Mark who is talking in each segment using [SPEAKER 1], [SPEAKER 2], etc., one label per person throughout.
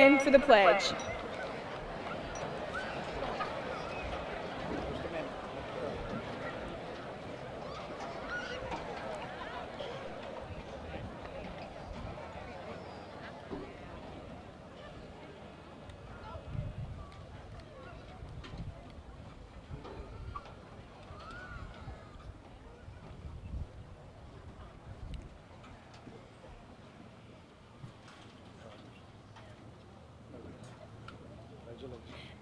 [SPEAKER 1] stand for the pledge.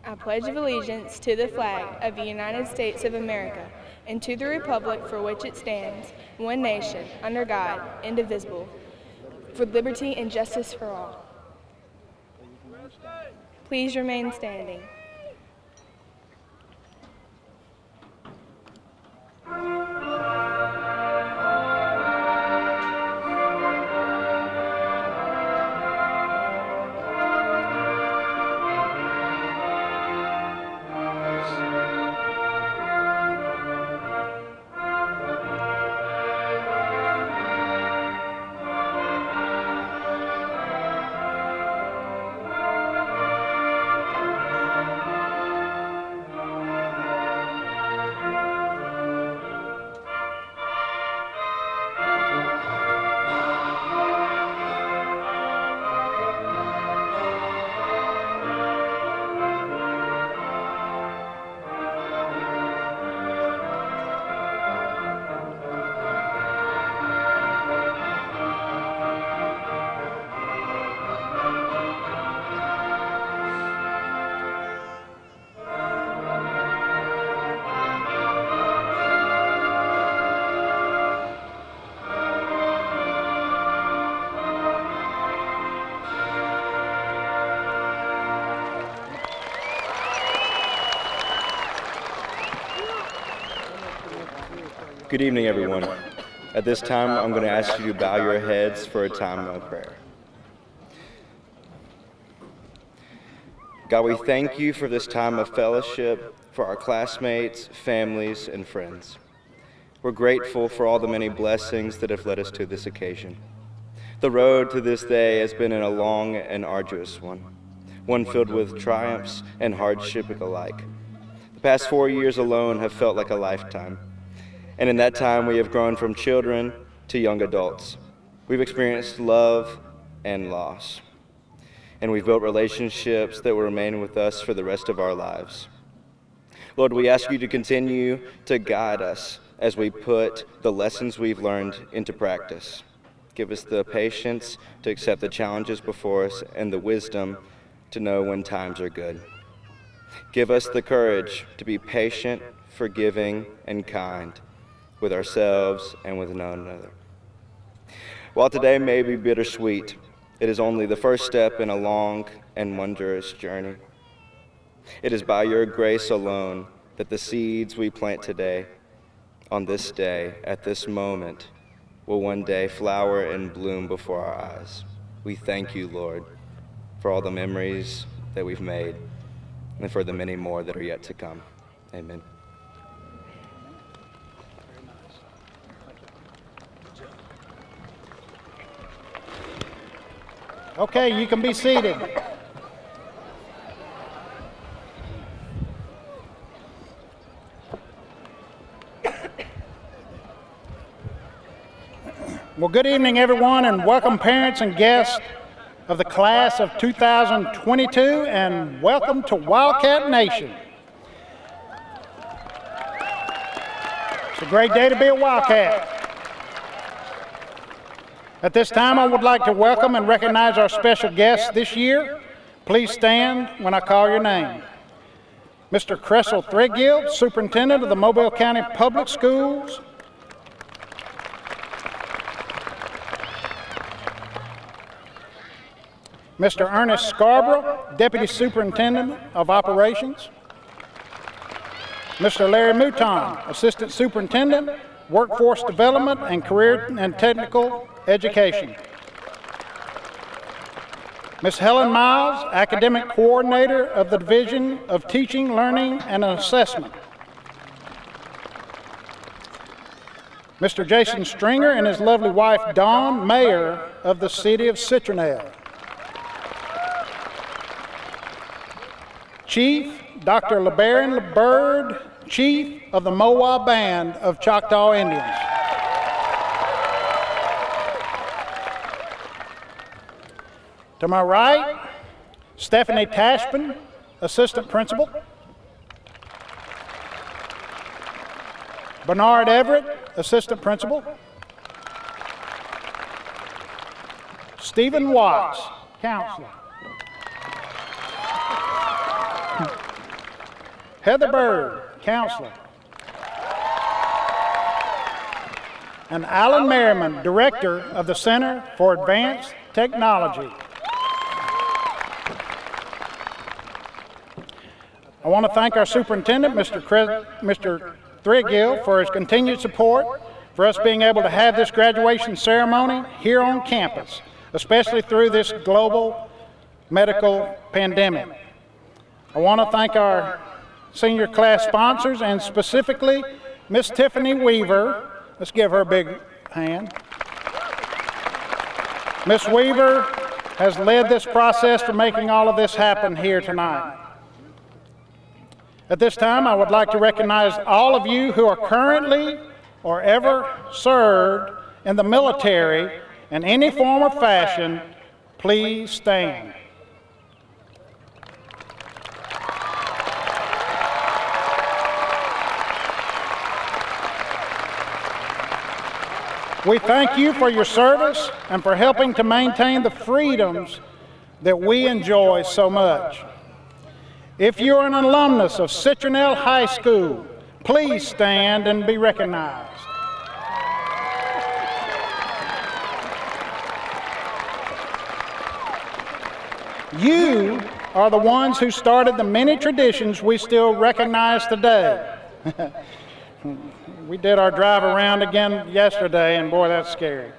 [SPEAKER 1] I pledge allegiance to the flag of the United States of America and to the republic for which it stands, one nation, under God, indivisible, for liberty and justice for all. Please remain standing.
[SPEAKER 2] Good evening, everyone. At this time, I'm going to ask you to bow your heads for a time of prayer. God, we thank you for this time of fellowship, for our classmates, families, and friends. We're grateful for all the many blessings that have led us to this occasion. The road to this day has been a long and arduous one filled with triumphs and hardship alike. The past 4 years alone have felt like a lifetime. And in that time, we have grown from children to young adults. We've experienced love and loss. And we've built relationships that will remain with us for the rest of our lives. Lord, we ask you to continue to guide us as we put the lessons we've learned into practice. Give us the patience to accept the challenges before us and the wisdom to know when times are good. Give us the courage to be patient, forgiving, and kind with ourselves and with one another. While today may be bittersweet, it is only the first step in a long and wondrous journey. It is by your grace alone that the seeds we plant today, on this day, at this moment, will one day flower and bloom before our eyes. We thank you, Lord, for all the memories that we've made and for the many more that are yet to come. Amen.
[SPEAKER 3] Okay, you can be seated. Well, good evening, everyone, and welcome parents and guests of the class of 2022, and welcome to Wildcat Nation. It's a great day to be a Wildcat. At this time, I would like to welcome and recognize our special guests this year. Please stand when I call your name. Mr. Cressel Threadgill, Superintendent of the Mobile County Public Schools. Mr. Ernest Scarborough, Deputy Superintendent of Operations. Mr. Larry Mouton, Assistant Superintendent, Workforce Development and Career and Technical Education. Ms. Helen Miles, Academic Coordinator of the Division of Teaching, Learning, and Assessment. Mr. Jason Stringer and his lovely wife, Dawn, Mayor of the City of Citronelle. Chief Dr. LeBaron LeBird, Chief of the Mowa Band of Choctaw Indians. To my right, Stephanie Tashpin, Assistant Principal. Bernard Everett, Assistant Principal. Stephen Watts, Counselor. Heather Bird, Counselor. And Alan Merriman, Director of the Center for Advanced Technology. I want to thank our superintendent, Mr. Threadgill, for his continued support for us being able to have this graduation ceremony here on campus, especially through this global medical pandemic. I want to thank our senior class sponsors and specifically Miss Tiffany Weaver. Let's give her a big hand. Miss Weaver has led this process for making all of this happen here tonight. At this time, I would like to recognize all of you who are currently or ever served in the military in any form or fashion. Please stand. We thank you for your service and for helping to maintain the freedoms that we enjoy so much. If you are an alumnus of Citronelle High School, please stand and be recognized. You are the ones who started the many traditions we still recognize today. We did our drive around again yesterday, and boy, that's scary.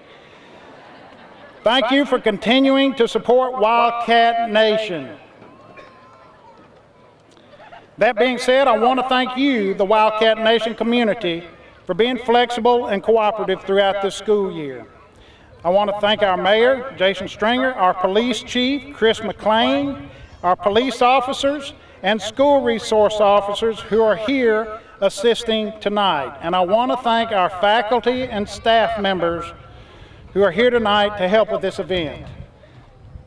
[SPEAKER 3] Thank you for continuing to support Wildcat Nation. That being said, I want to thank you, the Wildcat Nation community, for being flexible and cooperative throughout this school year. I want to thank our mayor, Jason Stringer, our police chief, Chris McLean, our police officers, and school resource officers who are here assisting tonight. And I want to thank our faculty and staff members who are here tonight to help with this event.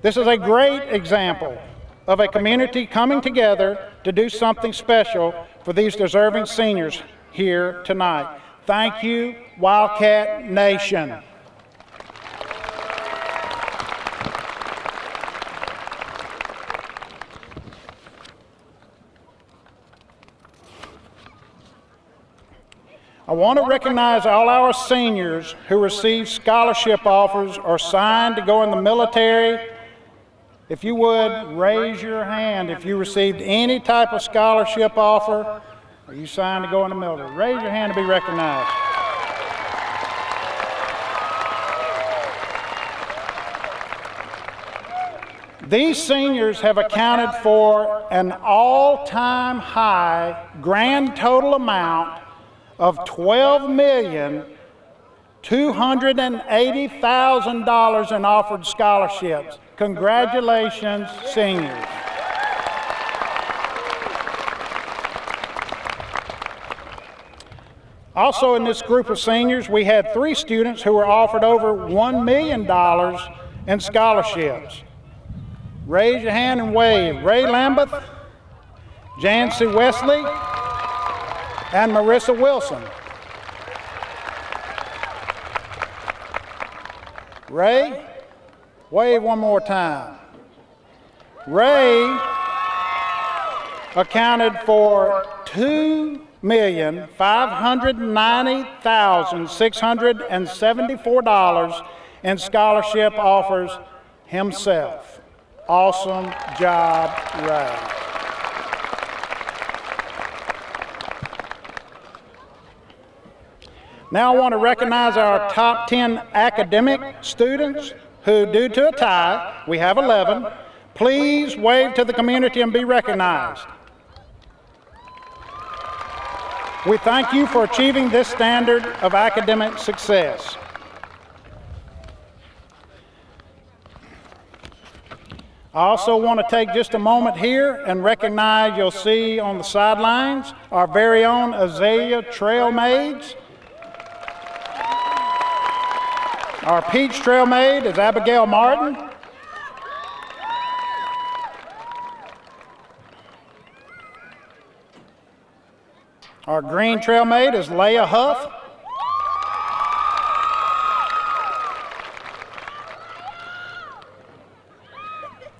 [SPEAKER 3] This is a great example of a community coming together to do something special for these deserving seniors here tonight. Thank you, Wildcat Nation. I want to recognize all our seniors who received scholarship offers or signed to go in the military. If you would, raise your hand if you received any type of scholarship offer or you signed to go in the military. Raise your hand to be recognized. These seniors have accounted for an all-time high grand total amount of $12,280,000 in offered scholarships. Congratulations, seniors. Also in this group of seniors, we had 3 students who were offered over $1 million in scholarships. Raise your hand and wave. Ray Lambeth, Jancy Wesley, and Marissa Wilson. Ray, wave one more time. Ray accounted for $2,590,674 in scholarship offers himself. Awesome job, Ray. Now I want to recognize our top 10 academic students who, due to a tie, we have 11. Please wave to the community and be recognized. We thank you for achieving this standard of academic success. I also want to take just a moment here and recognize, you'll see on the sidelines, our very own Azalea Trail Maids. Our Peach Trail Maid is Abigail Martin. Our Green Trail Maid is Leah Huff.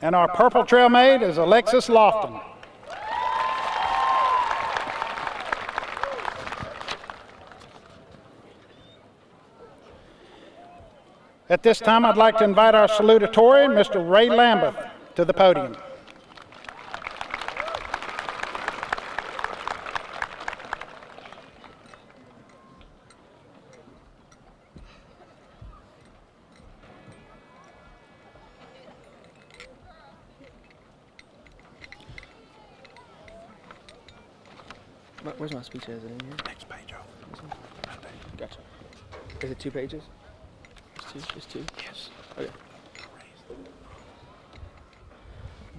[SPEAKER 3] And our Purple Trail Maid is Alexis Lofton. At this time, I'd like to invite our salutatorian, Mr. Ray Lambeth, to the podium.
[SPEAKER 4] Where's my speech? Is it in here?
[SPEAKER 3] Next page, Joe.
[SPEAKER 4] Gotcha. Is it 2 pages? Just two?
[SPEAKER 3] Yes.
[SPEAKER 4] Okay.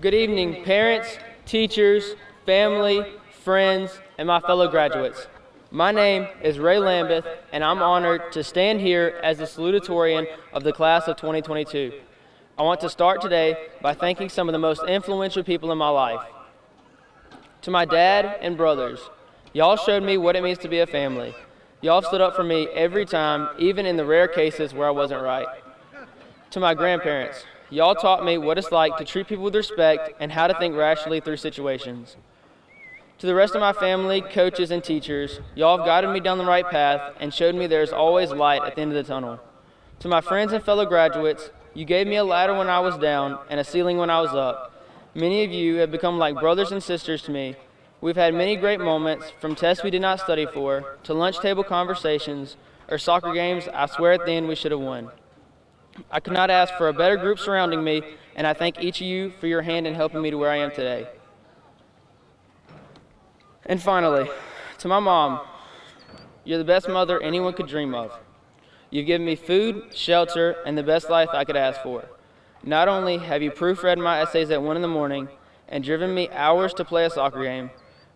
[SPEAKER 4] Good evening, parents, teachers, family, friends, and my fellow graduates. My name is Ray Lambeth, and I'm honored to stand here as the salutatorian of the class of 2022. I want to start today by thanking some of the most influential people in my life. To my dad and brothers, y'all showed me what it means to be a family. Y'all stood up for me every time, even in the rare cases where I wasn't right. To my grandparents, y'all taught me what it's like to treat people with respect and how to think rationally through situations. To the rest of my family, coaches, and teachers, y'all have guided me down the right path and showed me there's always light at the end of the tunnel. To my friends and fellow graduates, you gave me a ladder when I was down and a ceiling when I was up. Many of you have become like brothers and sisters to me. We've had many great moments, from tests we did not study for, to lunch table conversations, or soccer games I swear at the end we should have won. I could not ask for a better group surrounding me, and I thank each of you for your hand in helping me to where I am today. And finally, to my mom, you're the best mother anyone could dream of. You've given me food, shelter, and the best life I could ask for. Not only have you proofread my essays at 1 in the morning and driven me hours to play a soccer game,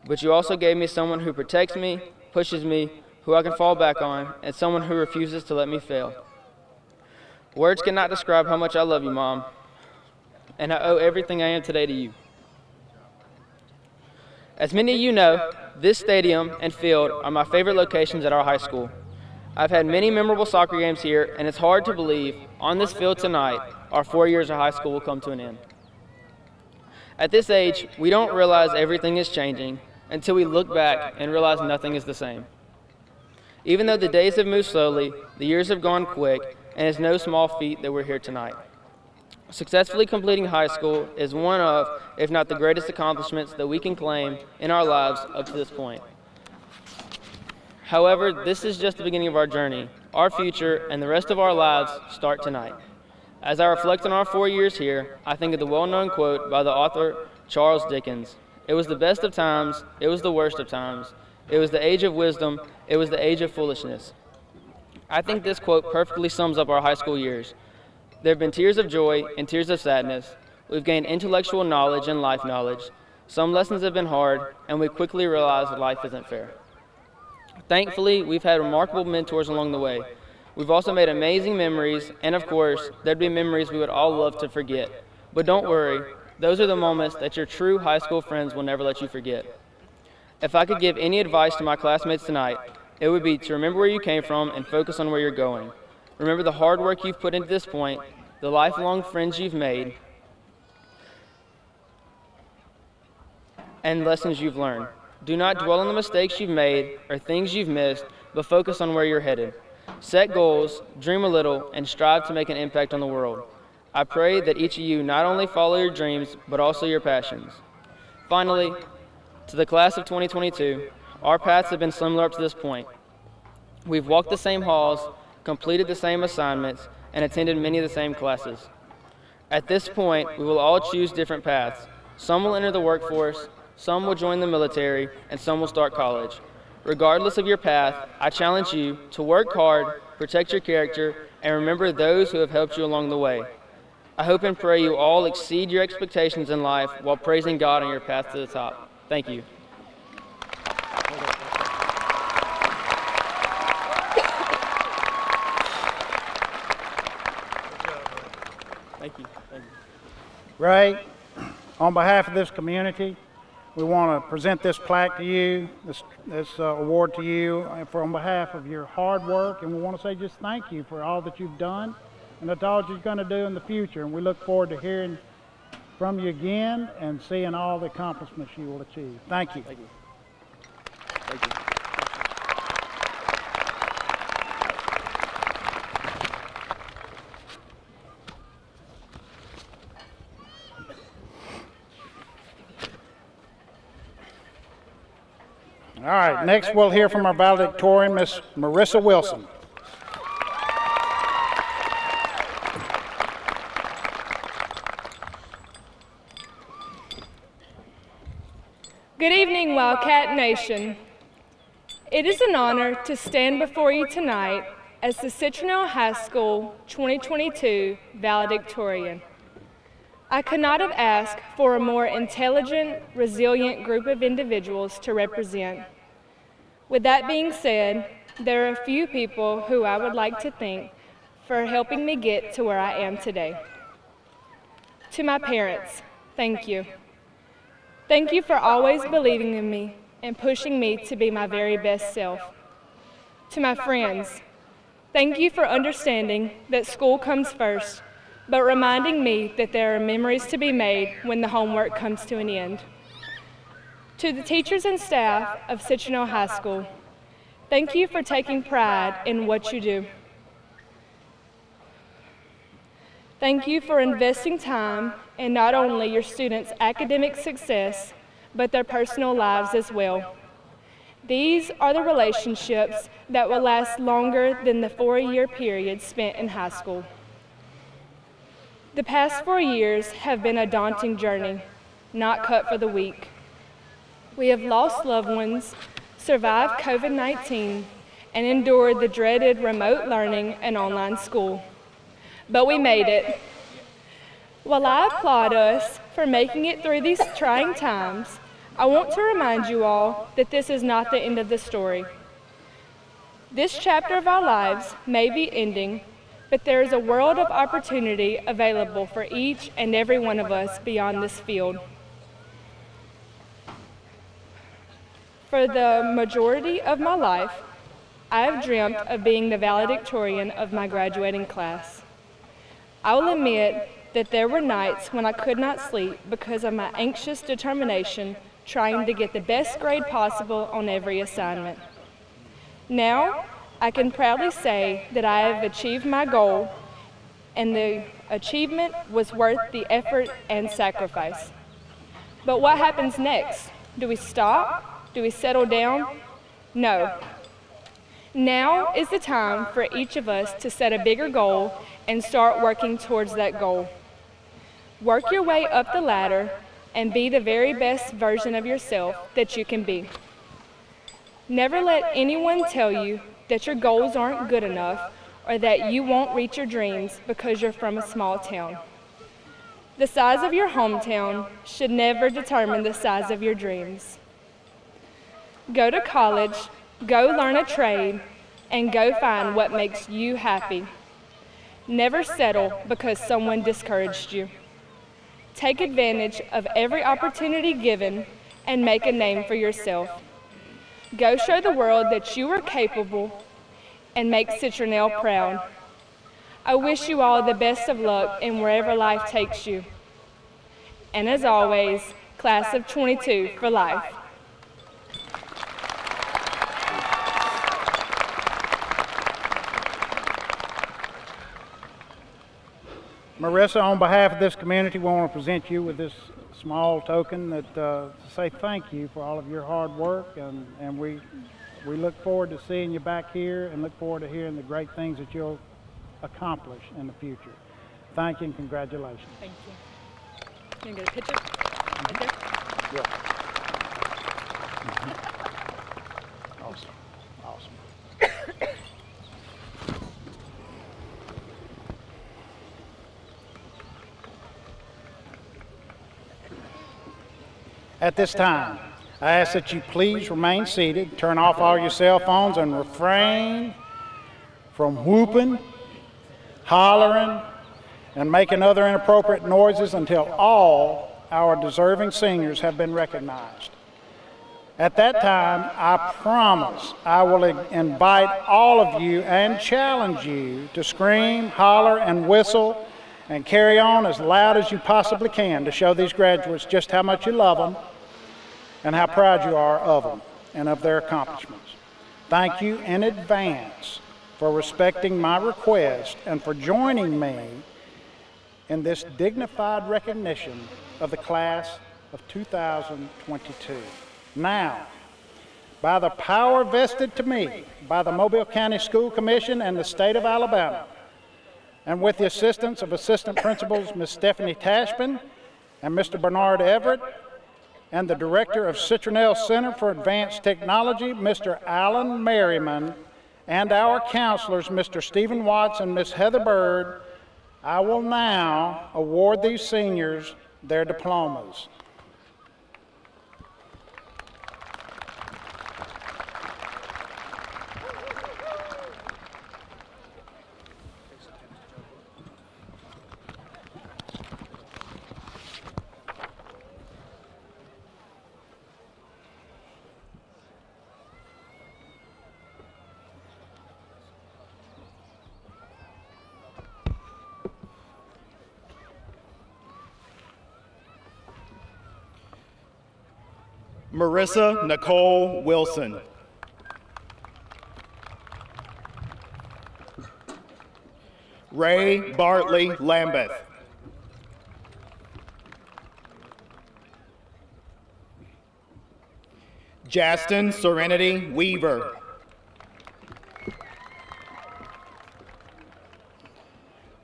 [SPEAKER 4] but you also gave me someone who protects me, pushes me, who I can fall back on, and someone who refuses to let me fail. Words cannot describe how much I love you, Mom, and I owe everything I am today to you. As many of you know, this stadium and field are my favorite locations at our high school. I've had many memorable soccer games here, and it's hard to believe, on this field tonight, our 4 years of high school will come to an end. At this age, we don't realize everything is changing until we look back and realize nothing is the same. Even though the days have moved slowly, the years have gone quick, and it's no small feat that we're here tonight. Successfully completing high school is one of, if not the greatest accomplishments that we can claim in our lives up to this point. However, this is just the beginning of our journey. Our future and the rest of our lives start tonight. As I reflect on our 4 years here, I think of the well-known quote by the author Charles Dickens. It was the best of times, it was the worst of times. It was the age of wisdom, it was the age of foolishness. I think this quote perfectly sums up our high school years. There have been tears of joy and tears of sadness. We've gained intellectual knowledge and life knowledge. Some lessons have been hard, and we quickly realized that life isn't fair. Thankfully, we've had remarkable mentors along the way. We've also made amazing memories, and of course, there'd be memories we would all love to forget. But don't worry, those are the moments that your true high school friends will never let you forget. If I could give any advice to my classmates tonight, it would be to remember where you came from and focus on where you're going. Remember the hard work you've put into this point, the lifelong friends you've made, and lessons you've learned. Do not dwell on the mistakes you've made or things you've missed, but focus on where you're headed. Set goals, dream a little, and strive to make an impact on the world. I pray that each of you not only follow your dreams, but also your passions. Finally, to the class of 2022, our paths have been similar up to this point. We've walked the same halls, completed the same assignments, and attended many of the same classes. At this point, we will all choose different paths. Some will enter the workforce, some will join the military, and some will start college. Regardless of your path, I challenge you to work hard, protect your character, and remember those who have helped you along the way. I hope and pray you all exceed your expectations in life while praising God on your path to the top. Thank you. Thank you. Thank you.
[SPEAKER 3] Ray, on behalf of this community, we want to present this plaque to you, this award to you on behalf of your hard work, and we want to say just thank you for all that you've done and that's all you're going to do in the future. And we look forward to hearing from you again and seeing all the accomplishments you will achieve. Thank you.
[SPEAKER 4] Thank you. Thank you.
[SPEAKER 3] All right, next we'll hear from our valedictorian, Miss Marissa Wilson.
[SPEAKER 1] Good evening, Wildcat Nation. It is an honor to stand before you tonight as the Citronelle High School 2022 valedictorian. I could not have asked for a more intelligent, resilient group of individuals to represent. With that being said, there are a few people who I would like to thank for helping me get to where I am today. To my parents, thank you. Thank you for always believing in me and pushing me to be my very best self. To my friends, thank you for understanding that school comes first, but reminding me that there are memories to be made when the homework comes to an end. To the teachers and staff of Citronelle High School, thank you for taking pride in what you do. Thank you for investing time in not only your students' academic success, but their personal lives as well. These are the relationships that will last longer than the 4-year period spent in high school. The past 4 years have been a daunting journey, not cut for the weak. We have lost loved ones, survived COVID-19, and endured the dreaded remote learning and online school. But we made it. While I applaud us for making it through these trying times, I want to remind you all that this is not the end of the story. This chapter of our lives may be ending, but there is a world of opportunity available for each and every one of us beyond this field. For the majority of my life, I have dreamt of being the valedictorian of my graduating class. I will admit that there were nights when I could not sleep because of my anxious determination trying to get the best grade possible on every assignment. Now, I can proudly say that I have achieved my goal, and the achievement was worth the effort and sacrifice. But what happens next? Do we stop? Do we settle down? No. Now is the time for each of us to set a bigger goal and start working towards that goal. Work your way up the ladder and be the very best version of yourself that you can be. Never let anyone tell you that your goals aren't good enough or that you won't reach your dreams because you're from a small town. The size of your hometown should never determine the size of your dreams. Go to college, go learn a trade, and go find what makes you happy. Never settle because someone discouraged you. Take advantage of every opportunity given and make a name for yourself. Go show the world that you are capable and make Citronelle proud. I wish you all the best of luck in wherever life takes you. And as always, class of 22 for life.
[SPEAKER 3] Marissa, on behalf of this community, we want to present you with this small token that to say thank you for all of your hard work, and we look forward to seeing you back here and look forward to hearing the great things that you'll accomplish in the future. Thank you and congratulations.
[SPEAKER 1] Thank you. Can you get a picture? Right there?
[SPEAKER 3] Yeah. Awesome. Awesome. At this time, I ask that you please remain seated, turn off all your cell phones, and refrain from whooping, hollering, and making other inappropriate noises until all our deserving seniors have been recognized. At that time, I promise I will invite all of you and challenge you to scream, holler, and whistle and carry on as loud as you possibly can to show these graduates just how much you love them and how proud you are of them and of their accomplishments. Thank you in advance for respecting my request and for joining me in this dignified recognition of the class of 2022. Now, by the power vested to me by the Mobile County School Commission and the state of Alabama, and with the assistance of Assistant Principals Ms. Stephanie Tashpin and Mr. Bernard Everett, and the Director of Citronelle Center for Advanced Technology, Mr. Alan Merriman, and our counselors, Mr. Stephen Watts and Ms. Heather Bird, I will now award these seniors their diplomas.
[SPEAKER 5] Marissa Nicole Wilson. Ray Bartley Lambeth. Justin Serenity Weaver.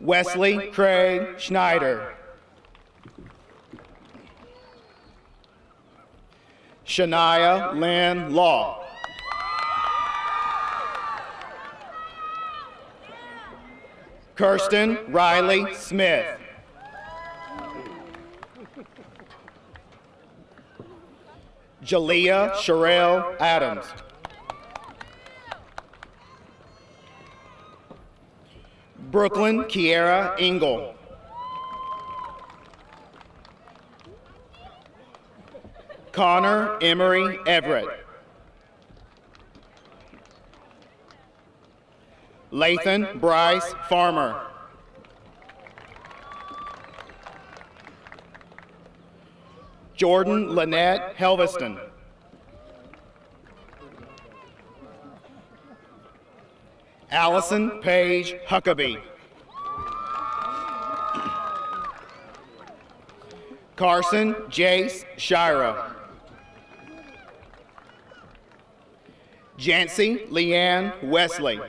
[SPEAKER 5] Wesley Craig Schneider. Shania Lynn Law. Kirsten Riley Smith. Jalea Sherelle Adams. Brooklyn Kiera Engel. Connor Emery Everett. Lathan Bryce Farmer. Jordan Lynette Helveston. Allison Paige Huckabee. Carson Jace Shira. Jancy Leanne Wesley.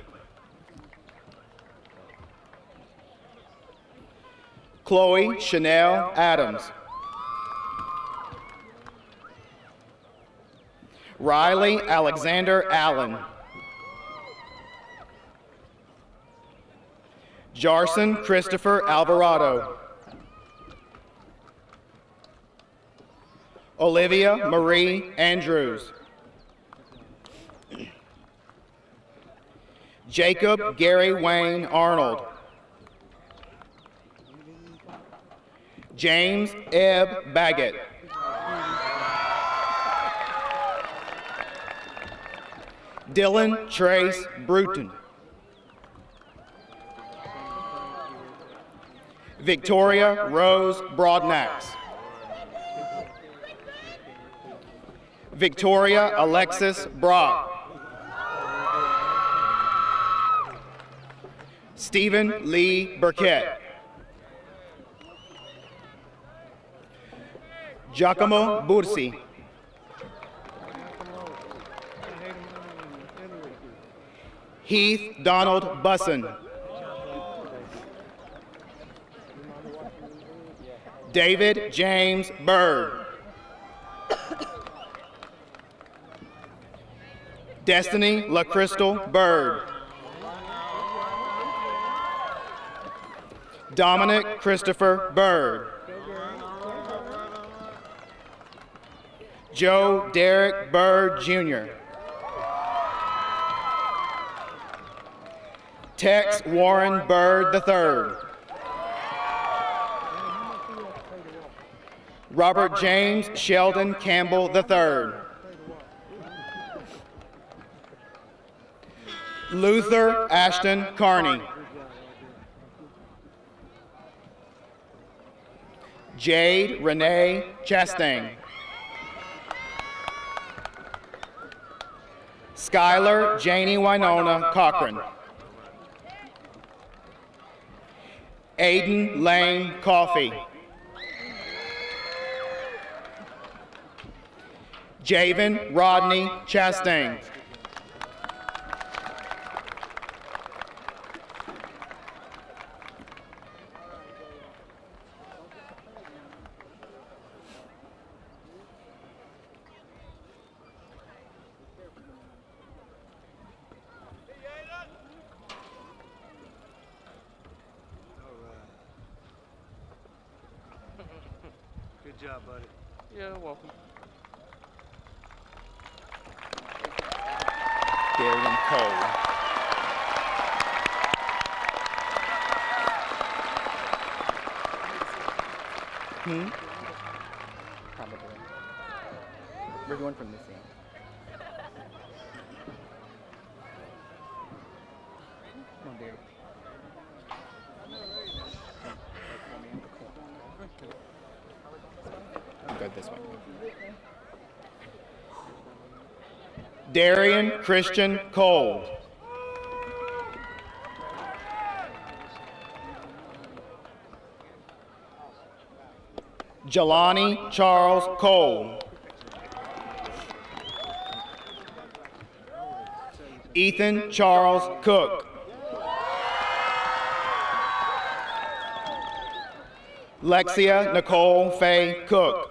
[SPEAKER 5] Chloe Chanel Adams. Riley Alexander Allen. Jarson Christopher Alvarado. Olivia Marie Andrews. Jacob Gary Wayne Arnold. James Ebb Baggett. Dylan Trace Bruton. Victoria Rose Broadnax. Victoria Alexis Brock. Stephen Lee Burkett. Giacomo Bursi. Heath Donald Busson. David James Bird. Destiny LaCrystal Bird. Dominic Christopher Bird. Joe Derek Bird, Jr. Tex Warren Bird, III. Robert James Sheldon Campbell, III. Luther Ashton Carney. Jade Renee Chastain. Skylar Janie Winona Cochran. Aiden Lane Coffey. Javen Rodney Chastain.
[SPEAKER 6] Good job, buddy.
[SPEAKER 4] You're welcome.
[SPEAKER 5] Darian Cole.
[SPEAKER 7] Probably. We're going from this end. Come on, Derek.
[SPEAKER 5] Go this way. Darian Christian Cole. Jelani Charles Cole. Ethan Charles Cook. Lexia Nicole Faye Cook.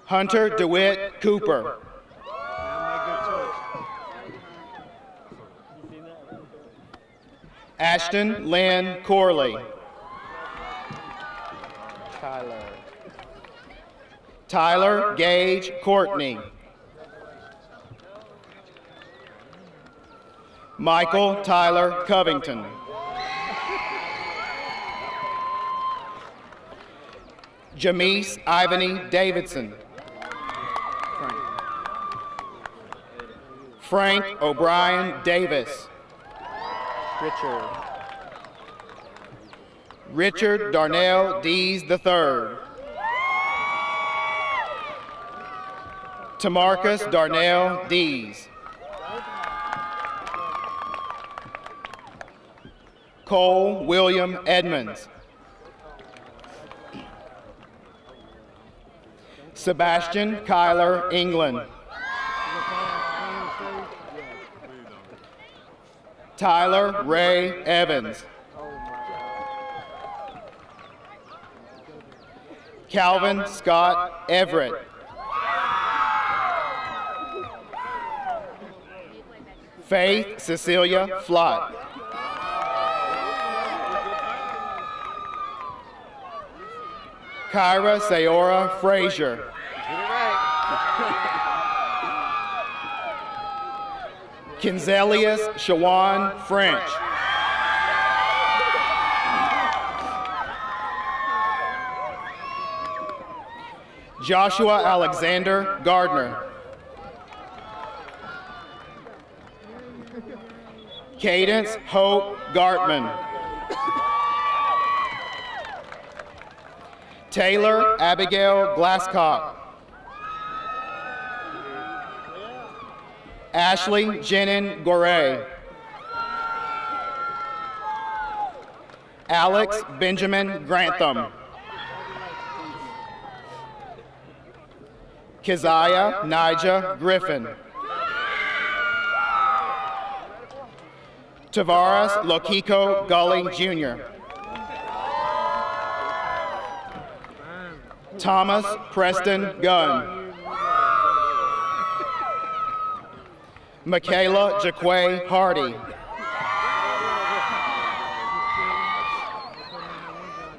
[SPEAKER 5] Hunter DeWitt Cooper. Ashton Lynn Corley. Tyler Gage Courtney. Michael Tyler Covington. Jamise Ivany Davidson. Frank O'Brien Davis. Richard Darnell Dees III. Tamarcus Darnell Dees. Cole William Edmonds. Sebastian Kyler England. Tyler Ray Evans. Calvin Scott Everett. Faith Cecilia Flott. Kyra Sayora Frazier. Kinzelius Shawan French. Joshua Alexander Gardner. Cadence Hope Gartman. Taylor Abigail Glasscock. Ashley Jenin Goray. Alex Benjamin Grantham. Keziah Nija Griffin. Tavares Lokiko Gully Jr. Thomas Preston Gunn. Michaela Jaquay Hardy.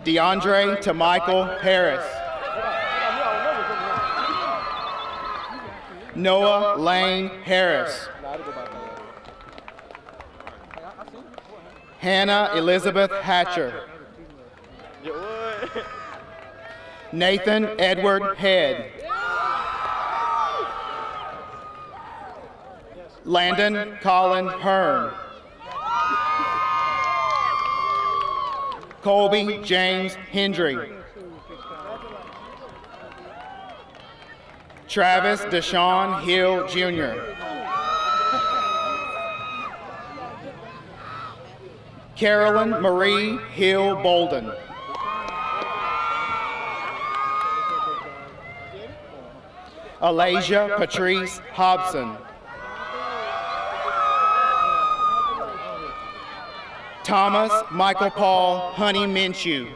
[SPEAKER 5] DeAndre to Michael Harris. Noah Lane Harris. Hannah Elizabeth Hatcher. Nathan Edward Head. Landon Colin Hearn. Colby James Hendry. Travis Deshaun Hill Jr. Carolyn Marie Hill Bolden. Alasia Patrice Hobson. Thomas Michael Paul Honey Minshew.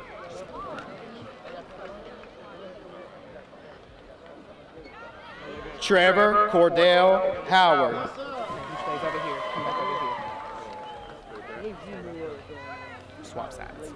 [SPEAKER 5] Trevor Cordell Howard. Swap sides.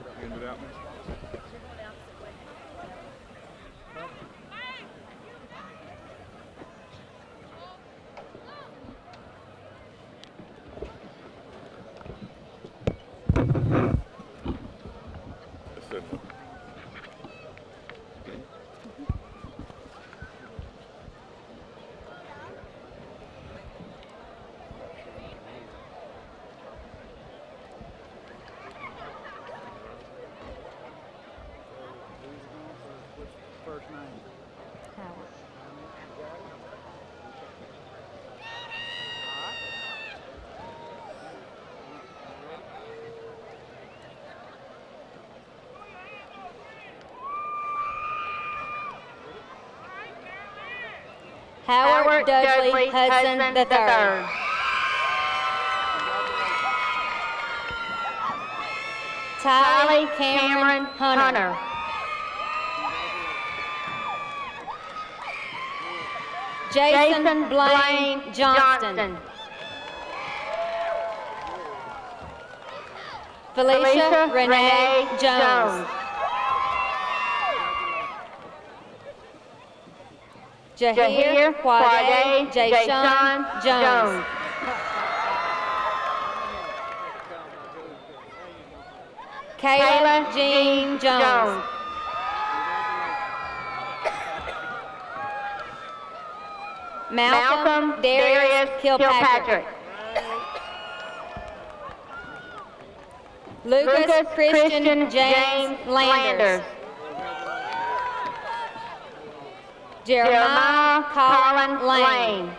[SPEAKER 8] Howard Dudley Hudson III. Tylee Cameron Hunter. Jason Blaine Johnston. Felicia Renee Jones. Jahir Quade Jayshawn Jones. Kayla Jean Jones. Malcolm Darius Kilpatrick. Lucas Christian James Landers. Jeremiah Colin Lane.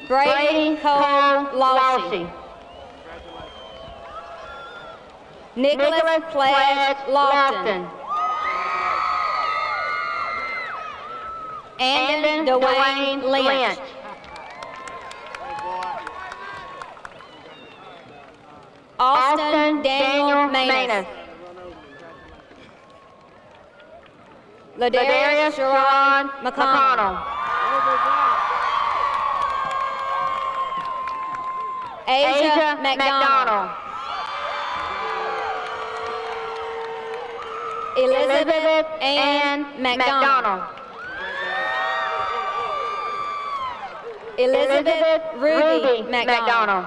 [SPEAKER 8] Brady Cole Lawsey. Nicholas Pledge Lofton. Andon Dwayne Lynch. Austin Daniel Manus. Ladarius Sharon McConnell. Asia McDonald. Elizabeth Ann McDonald. Elizabeth Ruby McDonald.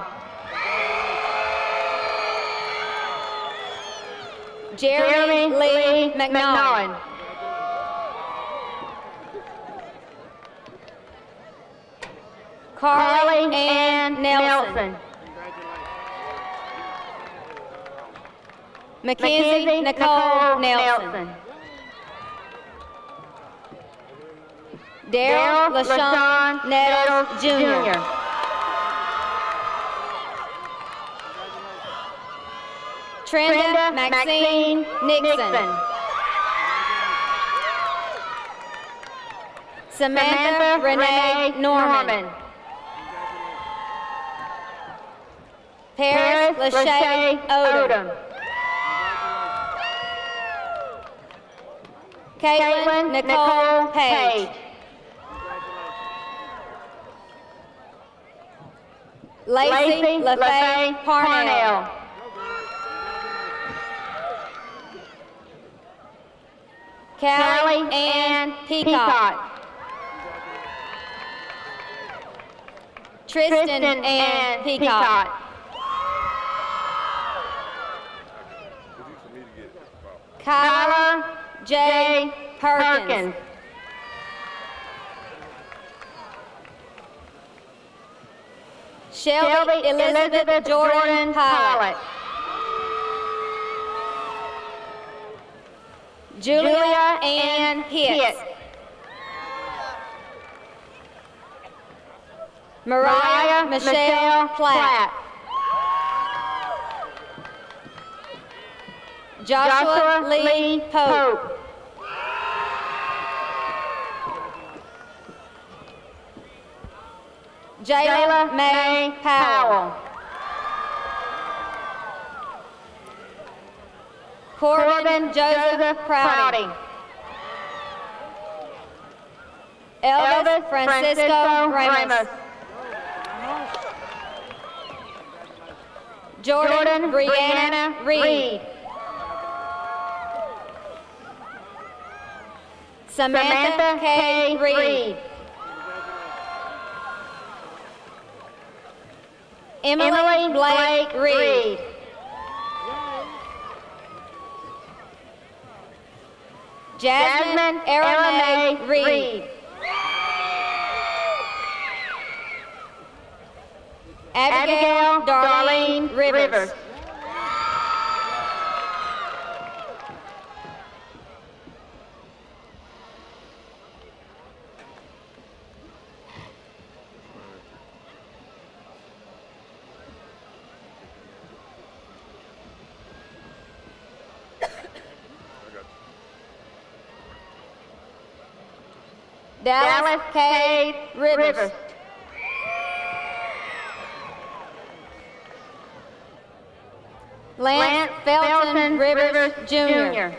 [SPEAKER 8] Jeremy Lee McNaughton. Carly Ann Nelson. Mackenzie Nicole Nelson. Daryl LaShawn Nettles Jr. Trenda Maxine Nixon. Samantha Renee Norman. Paris Lachey Odom. Caitlin Nicole Page. Lacey LaFay Parnell. Callie Ann Peacock. Tristan Ann Peacock. Kyla J. Perkins. Shelby Elizabeth Jordan Pilot. Julia Ann Hitz. Mariah Michelle Platt. Joshua Lee Pope. Jayla Mae Powell. Corbin Joseph Prouty. Elvis Francisco Ramos. Jordan Brianna Reed. Samantha K. Reed. Emily Blake Reed. Jasmine Aramay Reed. Abigail Darlene Rivers. Dallas K. Rivers. Lance Felton Rivers Jr.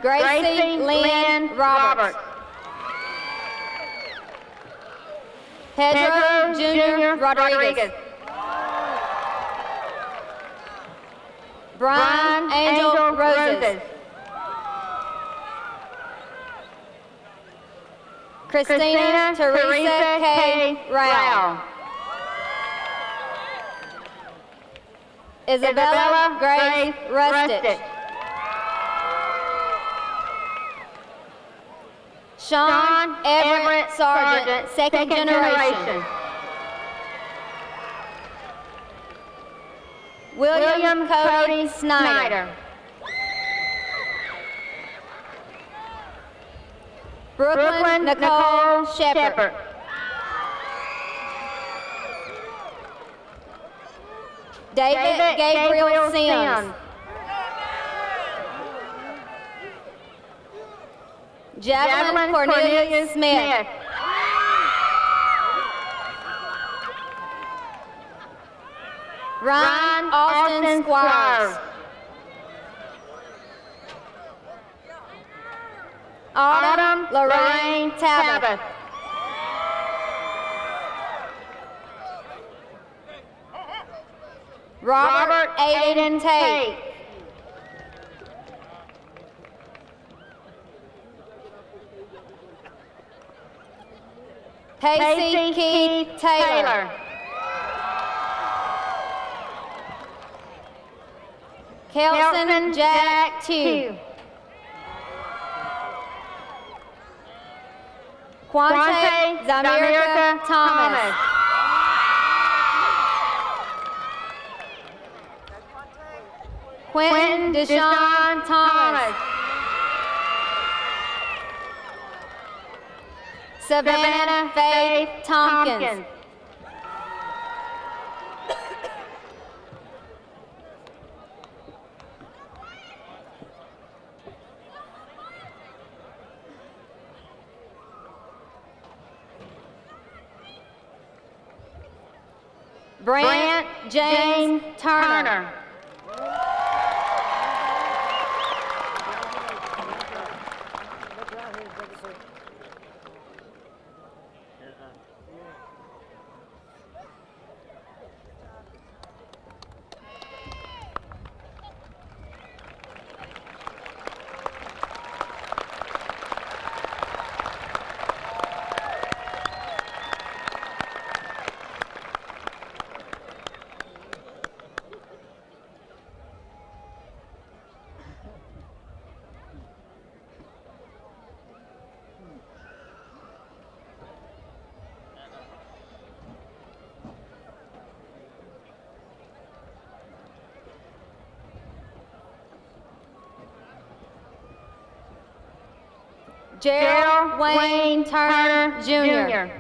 [SPEAKER 8] Gracie Lynn Roberts. Pedro Jr. Rodriguez. Brian Angel Roses. Christina Teresa K. Rao. Isabella Grace Rustich. Sean Everett Sargent, second generation. William Cody Snyder. Brooklyn Nicole Shepard. David Gabriel Sims. Javelin Cornelius Smith. Ryan Austin Squires. Autumn Lorraine Talbot. Robert Aiden Tate. Pacey Keith Taylor. Kelson Jack Tew. Quante Zamirka Thomas. Quentin Deshaun Thomas. Savannah Faith Tompkins. Brant James Turner. Gerald Wayne Turner, Jr.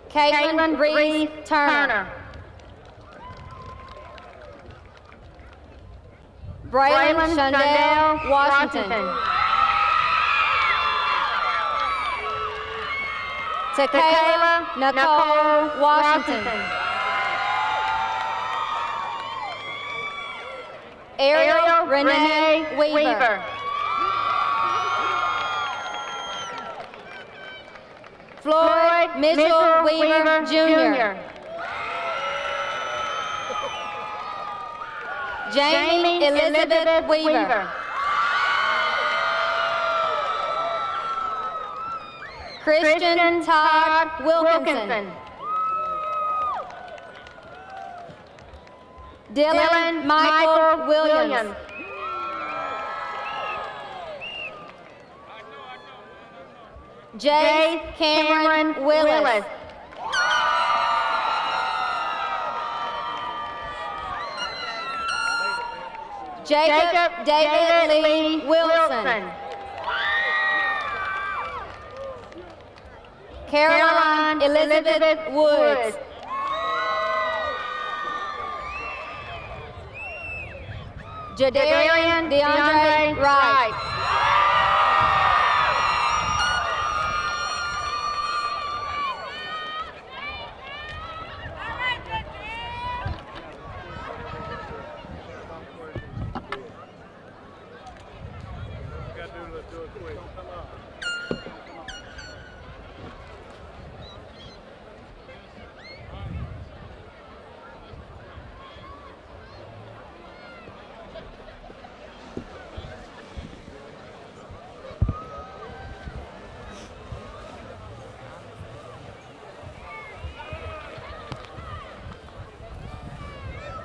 [SPEAKER 8] Caitlin Reese Turner. Braylon Shundell Washington. Takayla Nicole Washington. Ariel Renee Weaver. Floyd Mitchell Weaver, Jr. Jamie Elizabeth Weaver. Christian Todd Wilkinson. Dylan Michael Williams. Jay Cameron Willis. Jacob David Lee Wilson. Caroline Elizabeth Woods. Jadarian DeAndre Wright.
[SPEAKER 6] Let's do it quick. Come on.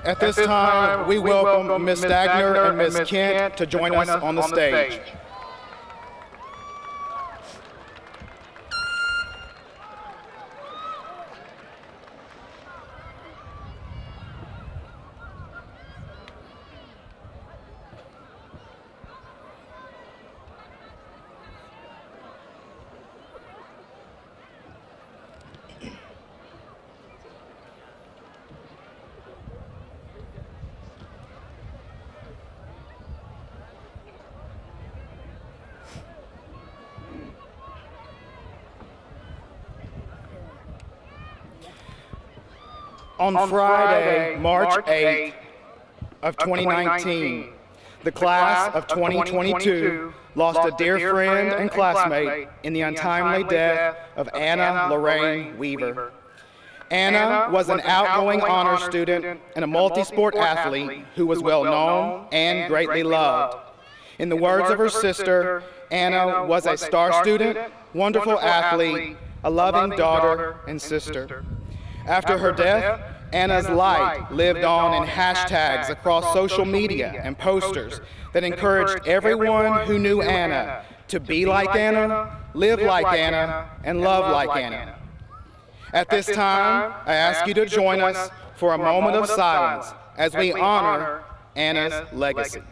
[SPEAKER 5] At this time, we welcome Ms. Stagner and Ms. Kent to join us on the stage. On Friday, March 8th of 2019, the class of 2022 lost a dear friend and classmate in the untimely death of Anna Lorraine Weaver. Anna was an outgoing honor student and a multi-sport athlete who was well known and greatly loved. In the words of her sister, Anna was a star student, wonderful athlete, a loving daughter and sister. After her death, Anna's light lived on in hashtags across social media and posters that encouraged everyone who knew Anna to be like Anna, live like Anna, and love like Anna. At this time, I ask you to join us for a moment of silence as we honor Anna's legacy.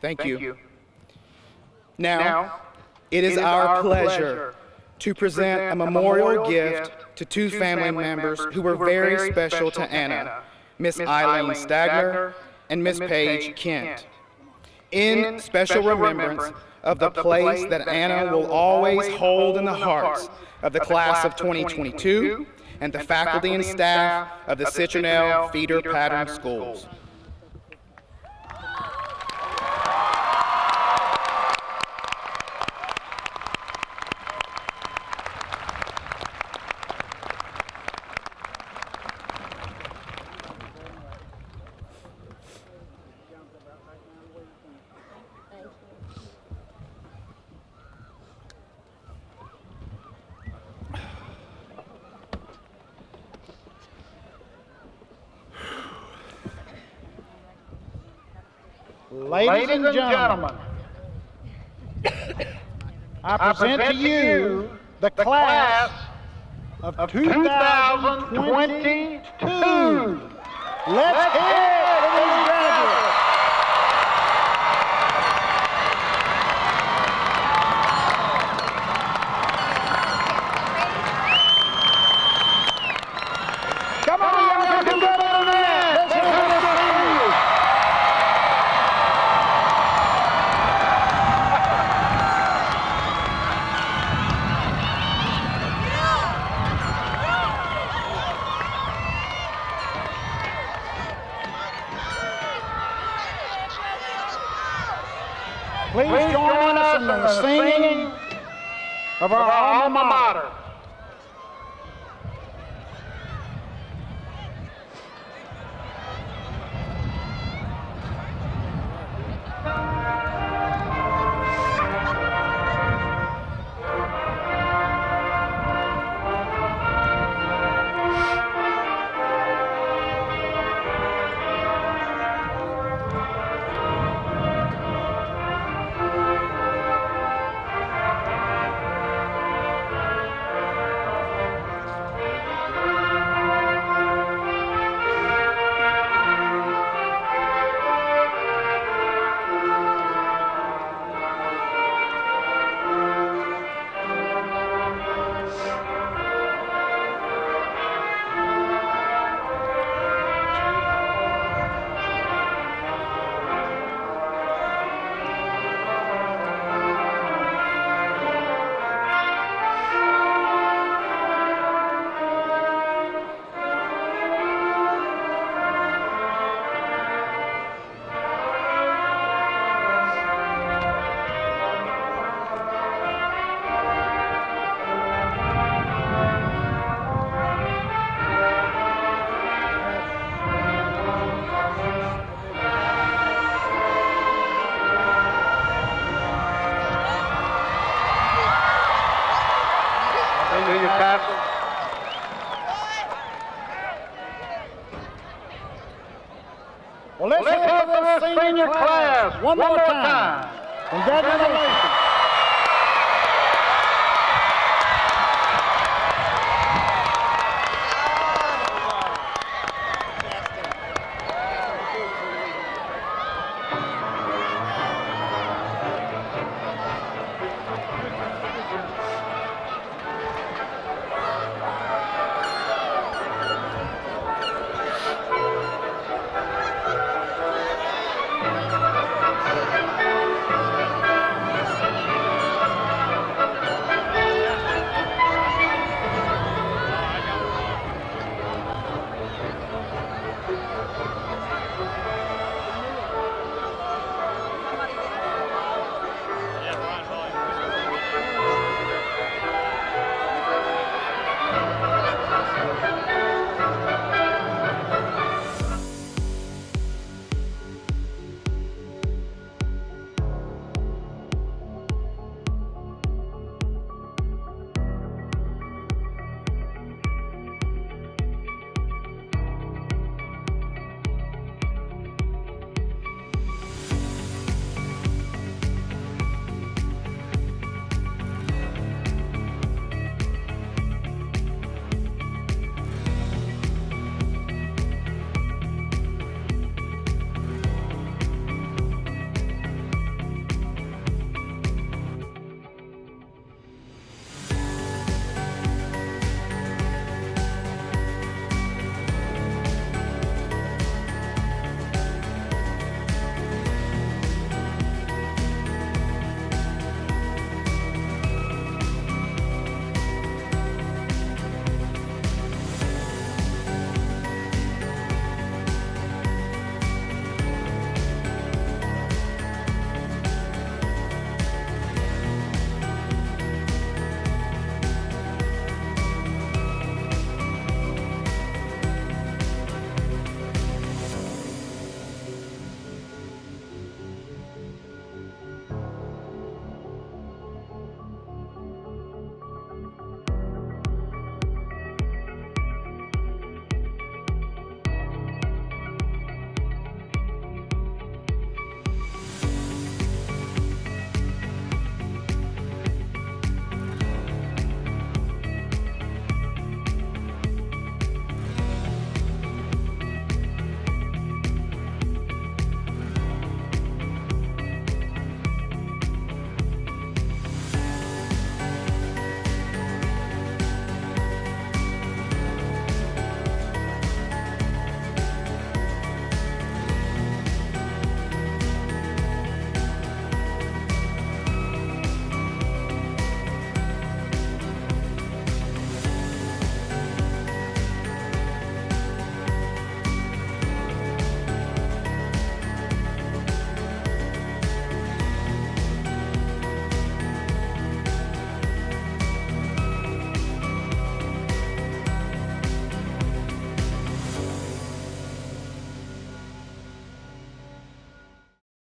[SPEAKER 5] Thank you. Now, it is our pleasure to present a memorial gift to two family members who were very special to Anna, Miss Eileen Stagner and Miss Paige Kent. In special remembrance of the place that Anna will always hold in the hearts of the class of 2022 and the faculty and staff of the Citronelle feeder pattern schools.
[SPEAKER 3] Ladies and gentlemen, I present to you the class of 2022. Let's hear it for these graduates. Come on, y'all, you can do better than that. Let's hear it for the seniors. Please join us in the singing of our alma mater. Well, let's hear it for the senior class one more time. Congratulations.